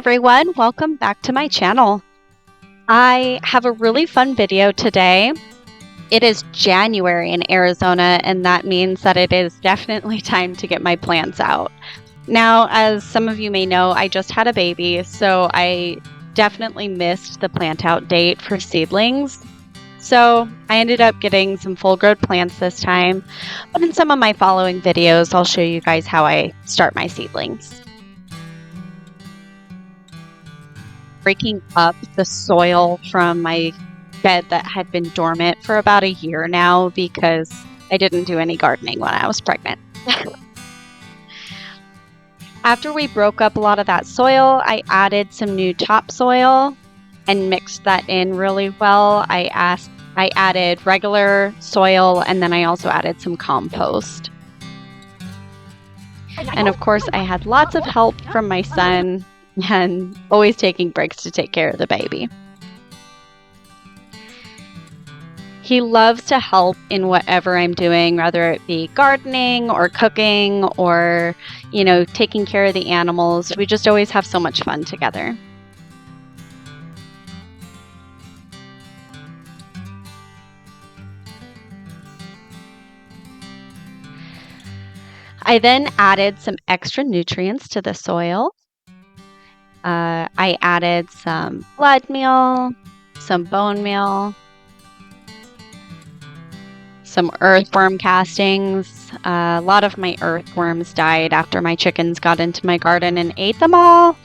everyone, welcome back to my channel. I have a really fun video today. It is January in Arizona, and that means that it is definitely time to get my plants out. Now, as some of you may know, I just had a baby, so I definitely missed the plant out date for seedlings. So I ended up getting some full-grown plants this time, but in some of my following videos, I'll show you guys how I start my seedlings. Breaking up the soil from my bed that had been dormant for about a year now because I didn't do any gardening when I was pregnant. After we broke up a lot of that soil, I added some new topsoil and mixed that in really well. I added regular soil, and then I also added some compost. And of course, I had lots of help from my son and always taking breaks to take care of the baby. He loves to help in whatever I'm doing, whether it be gardening or cooking or, taking care of the animals. We just always have so much fun together. I then added some extra nutrients to the soil. I added some blood meal, some bone meal, some earthworm castings. A lot of my earthworms died after my chickens got into my garden and ate them all.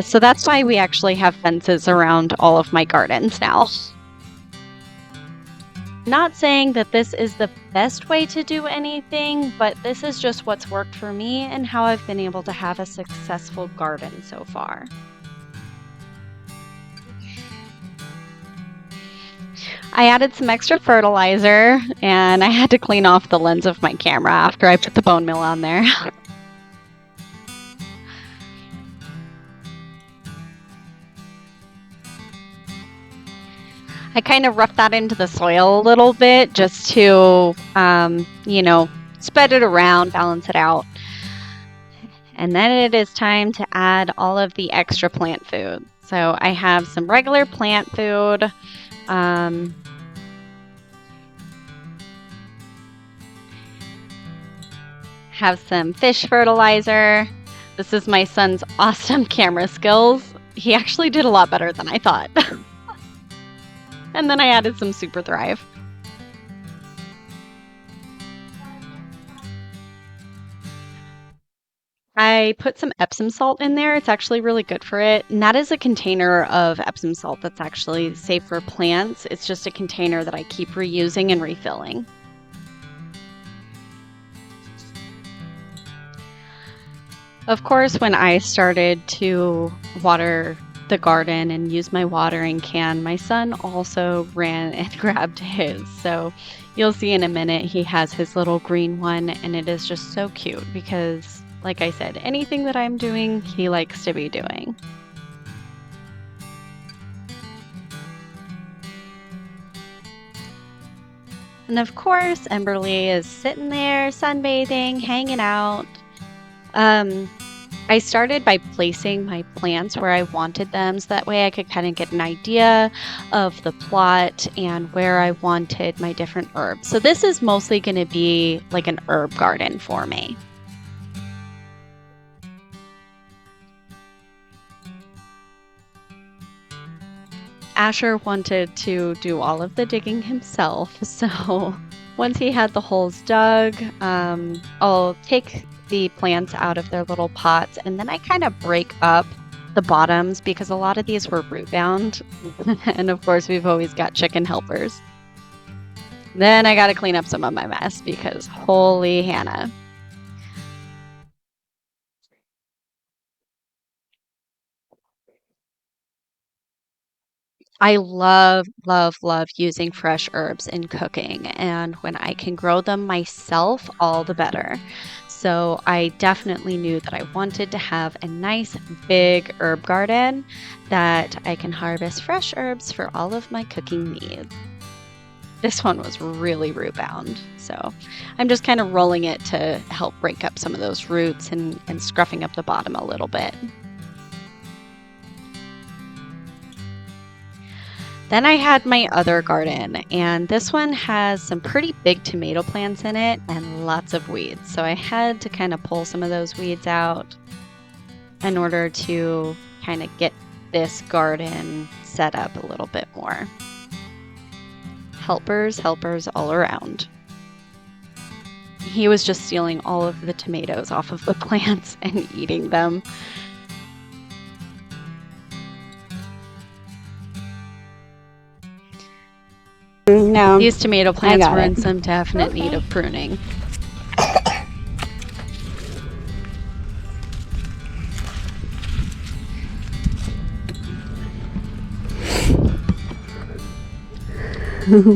So that's why we actually have fences around all of my gardens now. Not saying that this is the best way to do anything, but this is just what's worked for me and how I've been able to have a successful garden so far. I added some extra fertilizer, and I had to clean off the lens of my camera after I put the bone meal on there. I kind of roughed that into the soil a little bit just to, spread it around, balance it out. And then it is time to add all of the extra plant food. So I have some regular plant food. Have some fish fertilizer. This is my son's awesome camera skills. He actually did a lot better than I thought. And then I added some Super Thrive. I put some Epsom salt in there. It's actually really good for it. And that is a container of Epsom salt that's actually safe for plants. It's just a container that I keep reusing and refilling. Of course, when I started to water the garden and use my watering can, my son also ran and grabbed his. So you'll see in a minute he has his little green one, and it is just so cute because, like I said, anything that I'm doing, he likes to be doing. And of course, Emberly is sitting there sunbathing, hanging out. I started by placing my plants where I wanted them, so that way I could kind of get an idea of the plot and where I wanted my different herbs. So this is mostly going to be like an herb garden for me. Asher wanted to do all of the digging himself, so once he had the holes dug, I'll take the plants out of their little pots, and then I kind of break up the bottoms because a lot of these were root bound. And of course, we've always got chicken helpers. Then I got to clean up some of my mess because holy Hannah. I love, love, love using fresh herbs in cooking, and when I can grow them myself, all the better. So I definitely knew that I wanted to have a nice big herb garden that I can harvest fresh herbs for all of my cooking needs. This one was really root bound, so I'm just kind of rolling it to help break up some of those roots and scruffing up the bottom a little bit. Then I had my other garden, and this one has some pretty big tomato plants in it and lots of weeds. So I had to kind of pull some of those weeds out in order to kind of get this garden set up a little bit more. Helpers all around. He was just stealing all of the tomatoes off of the plants and eating them. No. These tomato plants were in some definite need of pruning.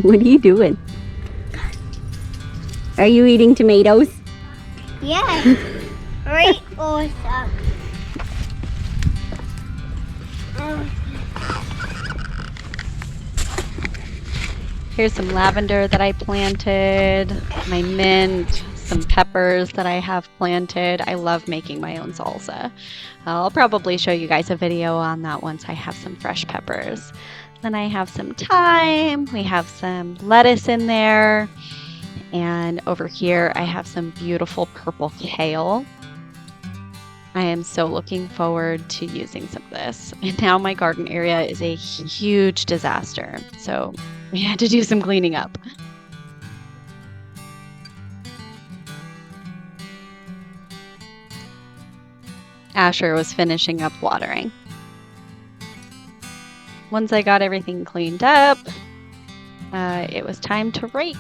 What are you doing? Are you eating tomatoes? Yeah. Right awesome. Here's some lavender that I planted, my mint, some peppers that I have planted. I love making my own salsa. I'll probably show you guys a video on that once I have some fresh peppers. Then I have some thyme, we have some lettuce in there, and over here I have some beautiful purple kale. I am so looking forward to using some of this. And now my garden area is a huge disaster, so we had to do some cleaning up. Asher was finishing up watering. Once I got everything cleaned up, it was time to rake.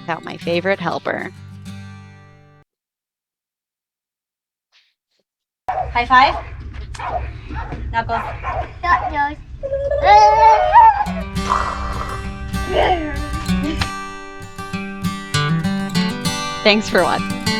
Without my favorite helper. High five. Knuckles. Thanks for watching.